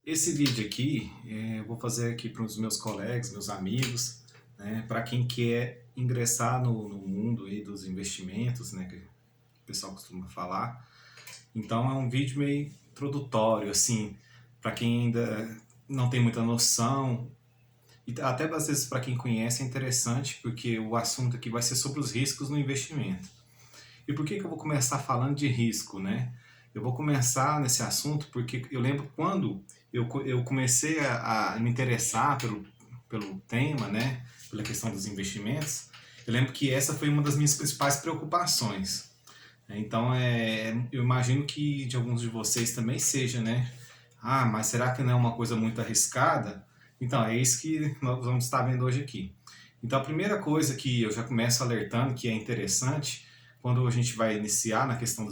Esse vídeo aqui, eu vou fazer aqui para os meus colegas, meus amigos, né, para quem quer ingressar no mundo aí dos investimentos, né, que o pessoal costuma falar. Então é um vídeo meio introdutório, assim, para quem ainda não tem muita noção, e até às vezes para quem conhece é interessante, porque o assunto aqui vai ser sobre os riscos no investimento. E por que eu vou começar falando de risco, né? Eu vou começar nesse assunto porque eu lembro quando eu comecei a me interessar pelo tema, né? Pela questão dos investimentos. Eu lembro que essa foi uma das minhas principais preocupações. Então, eu imagino que de alguns de vocês também seja, né? Ah, mas será que não é uma coisa muito arriscada? Então, é isso que nós vamos estar vendo hoje aqui. Então, a primeira coisa que eu já começo alertando, que é interessante, quando a gente vai iniciar na questão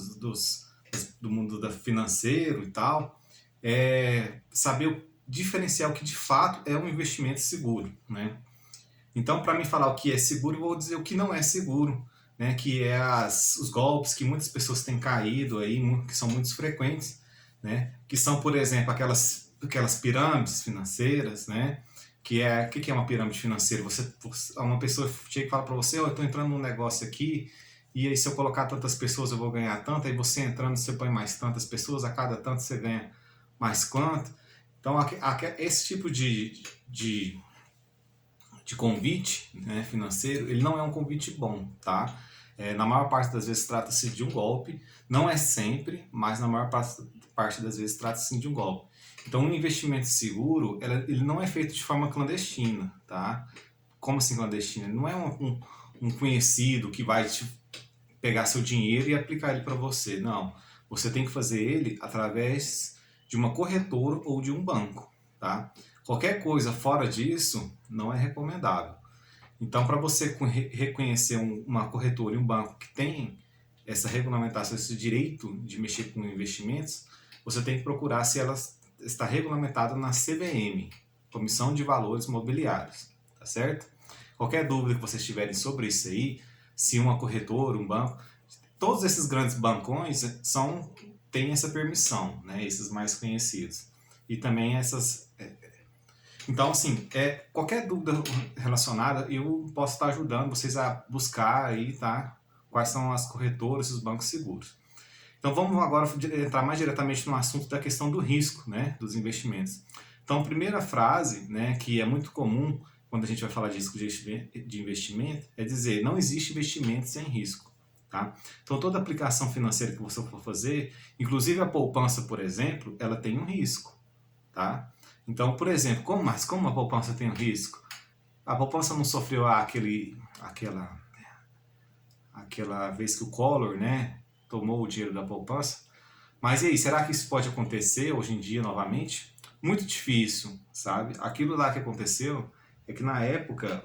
do mundo financeiro e tal, é saber diferenciar o que de fato é um investimento seguro, né? Então, para me falar o que é seguro, eu vou dizer o que não é seguro, né? Que é os golpes que muitas pessoas têm caído aí, que são muito frequentes, né? Que são, por exemplo, aquelas pirâmides financeiras, né? O que é uma pirâmide financeira? Uma pessoa chega e fala para você, oh, eu estou entrando num negócio aqui, e aí se eu colocar tantas pessoas eu vou ganhar tanto, aí você entrando, você põe mais tantas pessoas, a cada tanto você ganha mais quanto. Então, esse tipo de convite, né, financeiro, ele não é um convite bom, tá? Na maior parte das vezes trata-se de um golpe, não é sempre, mas na maior parte das vezes trata-se de um golpe. Então, um investimento seguro, ele não é feito de forma clandestina, tá? Como assim clandestina? Ele não é um conhecido que vai te pegar seu dinheiro e aplicar ele para você, não. Você tem que fazer ele através de uma corretora ou de um banco, tá? Qualquer coisa fora disso não é recomendável. Então, para você reconhecer uma corretora e um banco que tem essa regulamentação, esse direito de mexer com investimentos, você tem que procurar se ela está regulamentada na CVM, Comissão de Valores Mobiliários, tá certo? Qualquer dúvida que vocês tiverem sobre isso aí, se uma corretora, um banco, todos esses grandes bancões têm essa permissão, né? Esses mais conhecidos. E também então, assim, qualquer dúvida relacionada, eu posso estar ajudando vocês a buscar aí, tá? Quais são as corretoras e os bancos seguros. Então, vamos agora entrar mais diretamente no assunto da questão do risco, né? Dos investimentos. Então, a primeira frase, né, que é muito comum quando a gente vai falar de risco de investimento, é dizer, não existe investimento sem risco. Tá? Então, toda aplicação financeira que você for fazer, inclusive a poupança, por exemplo, ela tem um risco. Tá? Então, por exemplo, como a poupança tem um risco? A poupança não sofreu aquela vez que o Collor, né, tomou o dinheiro da poupança? Mas e aí, será que isso pode acontecer hoje em dia novamente? Muito difícil, sabe? Aquilo lá que aconteceu é que na época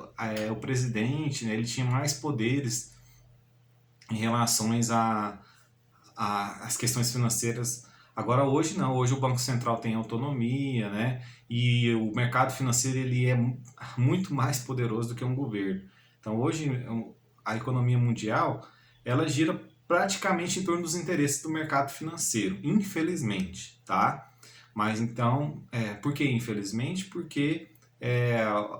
o presidente, né, ele tinha mais poderes em relações às questões financeiras. Agora hoje não, hoje o Banco Central tem autonomia, né? E o mercado financeiro ele é muito mais poderoso do que um governo. Então hoje a economia mundial ela gira praticamente em torno dos interesses do mercado financeiro, infelizmente, tá? Mas então, por que infelizmente? Porque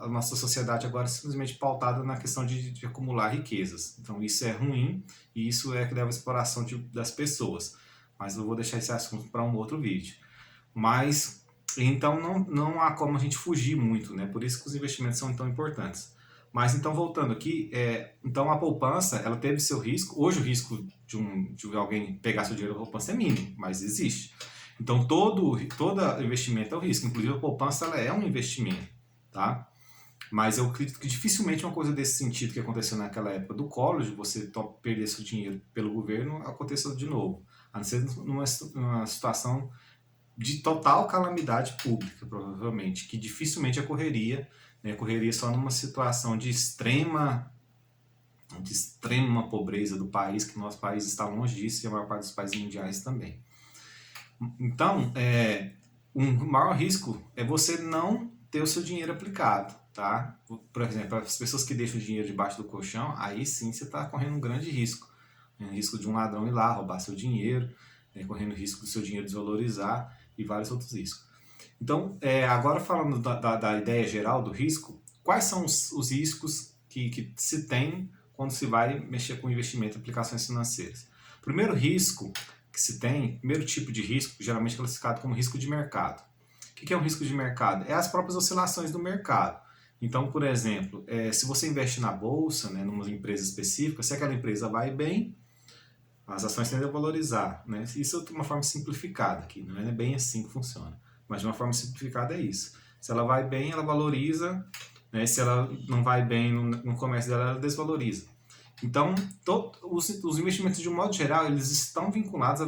a nossa sociedade agora é simplesmente pautada na questão de acumular riquezas. Então isso é ruim e isso é que leva à exploração das pessoas. Mas eu vou deixar esse assunto para um outro vídeo. Mas, então não há como a gente fugir muito, né? Por isso que os investimentos são tão importantes. Mas então, voltando aqui, então a poupança, ela teve seu risco. Hoje o risco de alguém pegar seu dinheiro da poupança é mínimo, mas existe. Então todo investimento é um risco, inclusive a poupança ela é um investimento, tá? Mas eu acredito que dificilmente uma coisa desse sentido que aconteceu naquela época do Collor, de você perder seu dinheiro pelo governo, aconteça de novo. A não ser numa situação de total calamidade pública, provavelmente, que dificilmente ocorreria, né? Ocorreria só numa situação de extrema pobreza do país, que o nosso país está longe disso e a maior parte dos países mundiais também. Então, um maior risco é você não ter o seu dinheiro aplicado, tá? Por exemplo, as pessoas que deixam o dinheiro debaixo do colchão, aí sim você está correndo um grande risco. Um risco de um ladrão ir lá roubar seu dinheiro, correndo o risco do seu dinheiro desvalorizar e vários outros riscos. Então, agora falando da ideia geral do risco, quais são os riscos que se tem quando se vai mexer com investimento e aplicações financeiras? Primeiro risco que se tem, primeiro tipo de risco, geralmente classificado como risco de mercado. O que é um risco de mercado? É as próprias oscilações do mercado. Então, por exemplo, se você investe na bolsa, né, numa empresa específica, se aquela empresa vai bem, as ações tendem a valorizar, né? Isso é uma forma simplificada aqui, não é bem assim que funciona. Mas de uma forma simplificada é isso. Se ela vai bem, ela valoriza, né? Se ela não vai bem no comércio dela, ela desvaloriza. Então, os investimentos de um modo geral, eles estão vinculados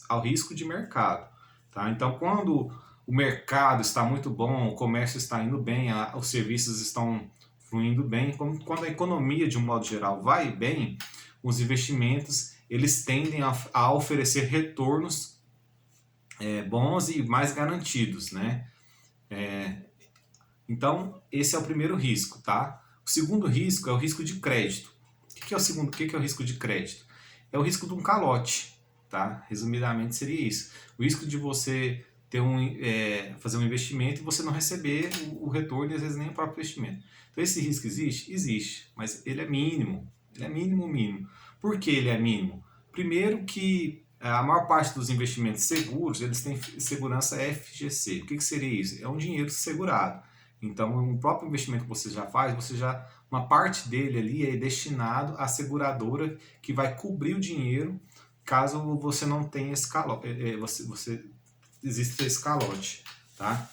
ao risco de mercado. Tá? Então, quando o mercado está muito bom, o comércio está indo bem, os serviços estão fluindo bem, quando a economia de um modo geral vai bem, os investimentos eles tendem a oferecer retornos bons e mais garantidos, né? Então, esse é o primeiro risco, tá? O segundo risco é o risco de crédito. O que é o segundo? O que é o risco de crédito? É o risco de um calote, tá? Resumidamente seria isso. O risco de você fazer um investimento e você não receber o retorno e às vezes nem o próprio investimento. Então esse risco existe? Existe, mas ele é mínimo. Ele é mínimo, mínimo. Por que ele é mínimo? Primeiro que a maior parte dos investimentos seguros, eles têm segurança FGC. O que seria isso? É um dinheiro segurado. Então, o próprio investimento que você já faz, uma parte dele ali é destinado à seguradora que vai cobrir o dinheiro caso você não tenha esse calote, existe esse calote, tá?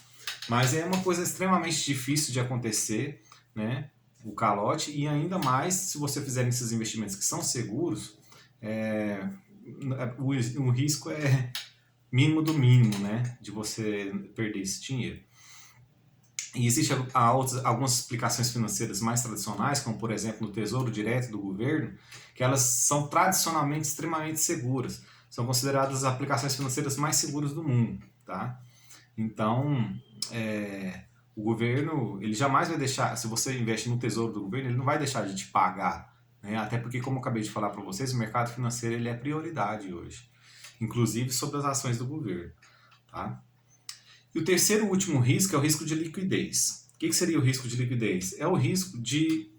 Mas é uma coisa extremamente difícil de acontecer, né? O calote, e ainda mais se você fizer esses investimentos que são seguros, o risco é mínimo do mínimo, né? De você perder esse dinheiro. E existem algumas explicações financeiras mais tradicionais, como por exemplo no Tesouro Direto do governo, que elas são tradicionalmente extremamente seguras. São consideradas as aplicações financeiras mais seguras do mundo, tá? Então, o governo, ele jamais vai deixar, se você investe no Tesouro do governo, ele não vai deixar de te pagar, né? Até porque, como eu acabei de falar para vocês, o mercado financeiro ele é prioridade hoje, inclusive sobre as ações do governo, tá? E o terceiro e último risco é o risco de liquidez. O que seria o risco de liquidez? É o risco de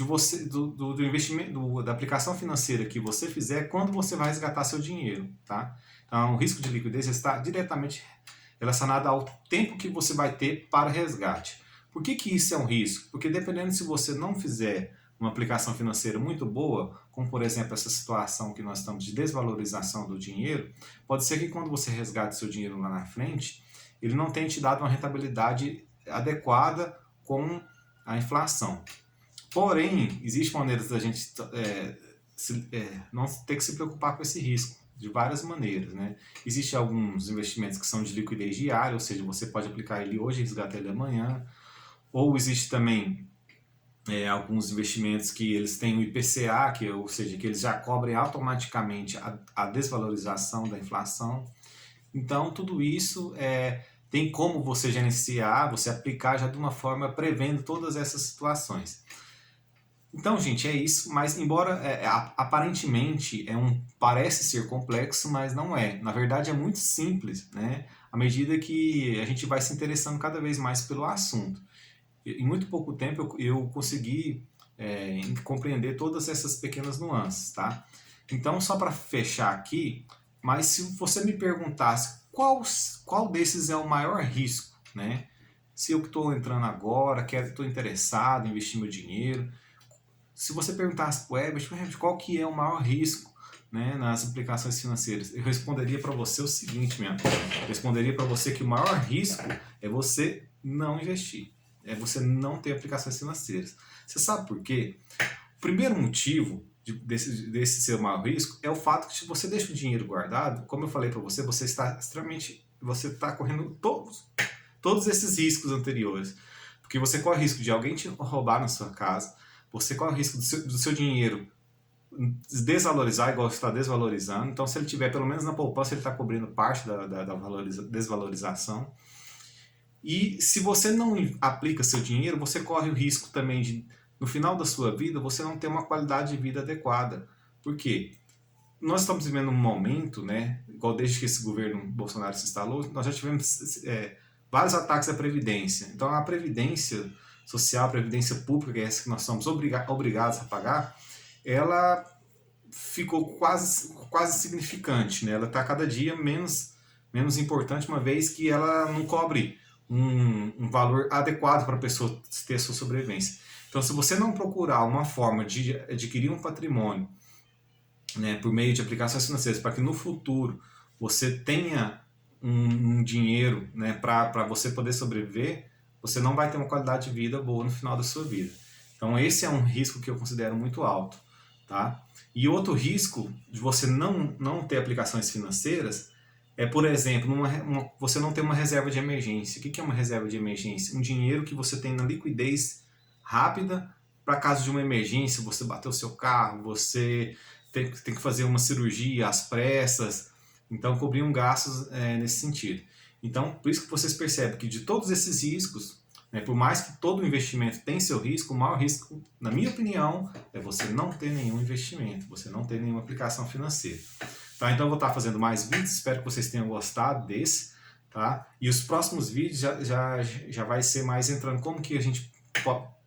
você do investimento, da aplicação financeira que você fizer quando você vai resgatar seu dinheiro, tá? Então, o risco de liquidez está diretamente relacionado ao tempo que você vai ter para resgate. Por que isso é um risco? Porque dependendo se você não fizer uma aplicação financeira muito boa, como por exemplo essa situação que nós estamos de desvalorização do dinheiro, pode ser que quando você resgate seu dinheiro lá na frente, ele não tenha te dado uma rentabilidade adequada com a inflação. Porém, existem maneiras da gente não ter que se preocupar com esse risco, de várias maneiras, né? Existem alguns investimentos que são de liquidez diária, ou seja, você pode aplicar ele hoje e resgatar ele amanhã, ou existe também alguns investimentos que eles têm o IPCA, ou seja, que eles já cobrem automaticamente a desvalorização da inflação. Então, tudo isso tem como você gerenciar, você aplicar já de uma forma prevendo todas essas situações. Então, gente, é isso, mas embora aparentemente parece ser complexo, mas não é. Na verdade, é muito simples, né? À medida que a gente vai se interessando cada vez mais pelo assunto. Em muito pouco tempo eu consegui compreender todas essas pequenas nuances, tá? Então, só para fechar aqui, mas se você me perguntasse qual desses é o maior risco, né? Se eu estou entrando agora, estou interessado em investir meu dinheiro, se você perguntasse para o Herbert, qual que é o maior risco, né, nas aplicações financeiras, eu responderia para você o seguinte, minha amiga. Eu responderia para você que o maior risco é você não investir. É você não ter aplicações financeiras. Você sabe por quê? O primeiro motivo desse seu maior risco é o fato que se você deixa o dinheiro guardado, como eu falei para você, você está correndo todos esses riscos anteriores. Porque você corre o risco de alguém te roubar na sua casa, você corre o risco do seu dinheiro desvalorizar igual está desvalorizando. Então, se ele tiver pelo menos na poupança, ele está cobrindo parte da desvalorização. E se você não aplica seu dinheiro, você corre o risco também de, no final da sua vida, você não ter uma qualidade de vida adequada. Por quê? Nós estamos vivendo um momento, né, igual desde que esse governo Bolsonaro se instalou, nós já tivemos vários ataques à Previdência. Então a Previdência Social, a Previdência Pública, que é essa que nós somos obrigados a pagar, ela ficou quase insignificante, né? Ela está cada dia menos importante, uma vez que ela não cobre um valor adequado para a pessoa ter a sua sobrevivência. Então, se você não procurar uma forma de adquirir um patrimônio, né, por meio de aplicações financeiras, para que no futuro você tenha um dinheiro, né, para você poder sobreviver, você não vai ter uma qualidade de vida boa no final da sua vida. Então, esse é um risco que eu considero muito alto. Tá? E outro risco de você não ter aplicações financeiras é, por exemplo, você não ter uma reserva de emergência. O que é uma reserva de emergência? Um dinheiro que você tem na liquidez rápida para caso de uma emergência, você bateu o seu carro, você tem que fazer uma cirurgia às pressas, então cobrir um gastos nesse sentido. Então, por isso que vocês percebem que de todos esses riscos, né, por mais que todo investimento tenha seu risco, o maior risco, na minha opinião, é você não ter nenhum investimento, você não ter nenhuma aplicação financeira. Tá? Então eu vou estar fazendo mais vídeos, espero que vocês tenham gostado desse. Tá? E os próximos vídeos já vai ser mais entrando como que a gente,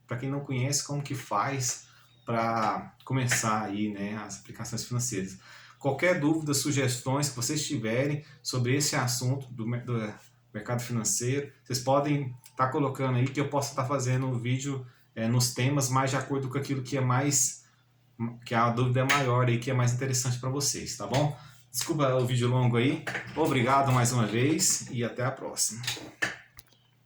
para quem não conhece, como que faz para começar aí, né, as aplicações financeiras. Qualquer dúvida, sugestões que vocês tiverem sobre esse assunto do mercado financeiro, vocês podem estar colocando aí que eu posso estar fazendo um vídeo nos temas mais de acordo com aquilo que é mais, que a dúvida é maior aí, que é mais interessante para vocês, tá bom? Desculpa o vídeo longo aí, obrigado mais uma vez e até a próxima.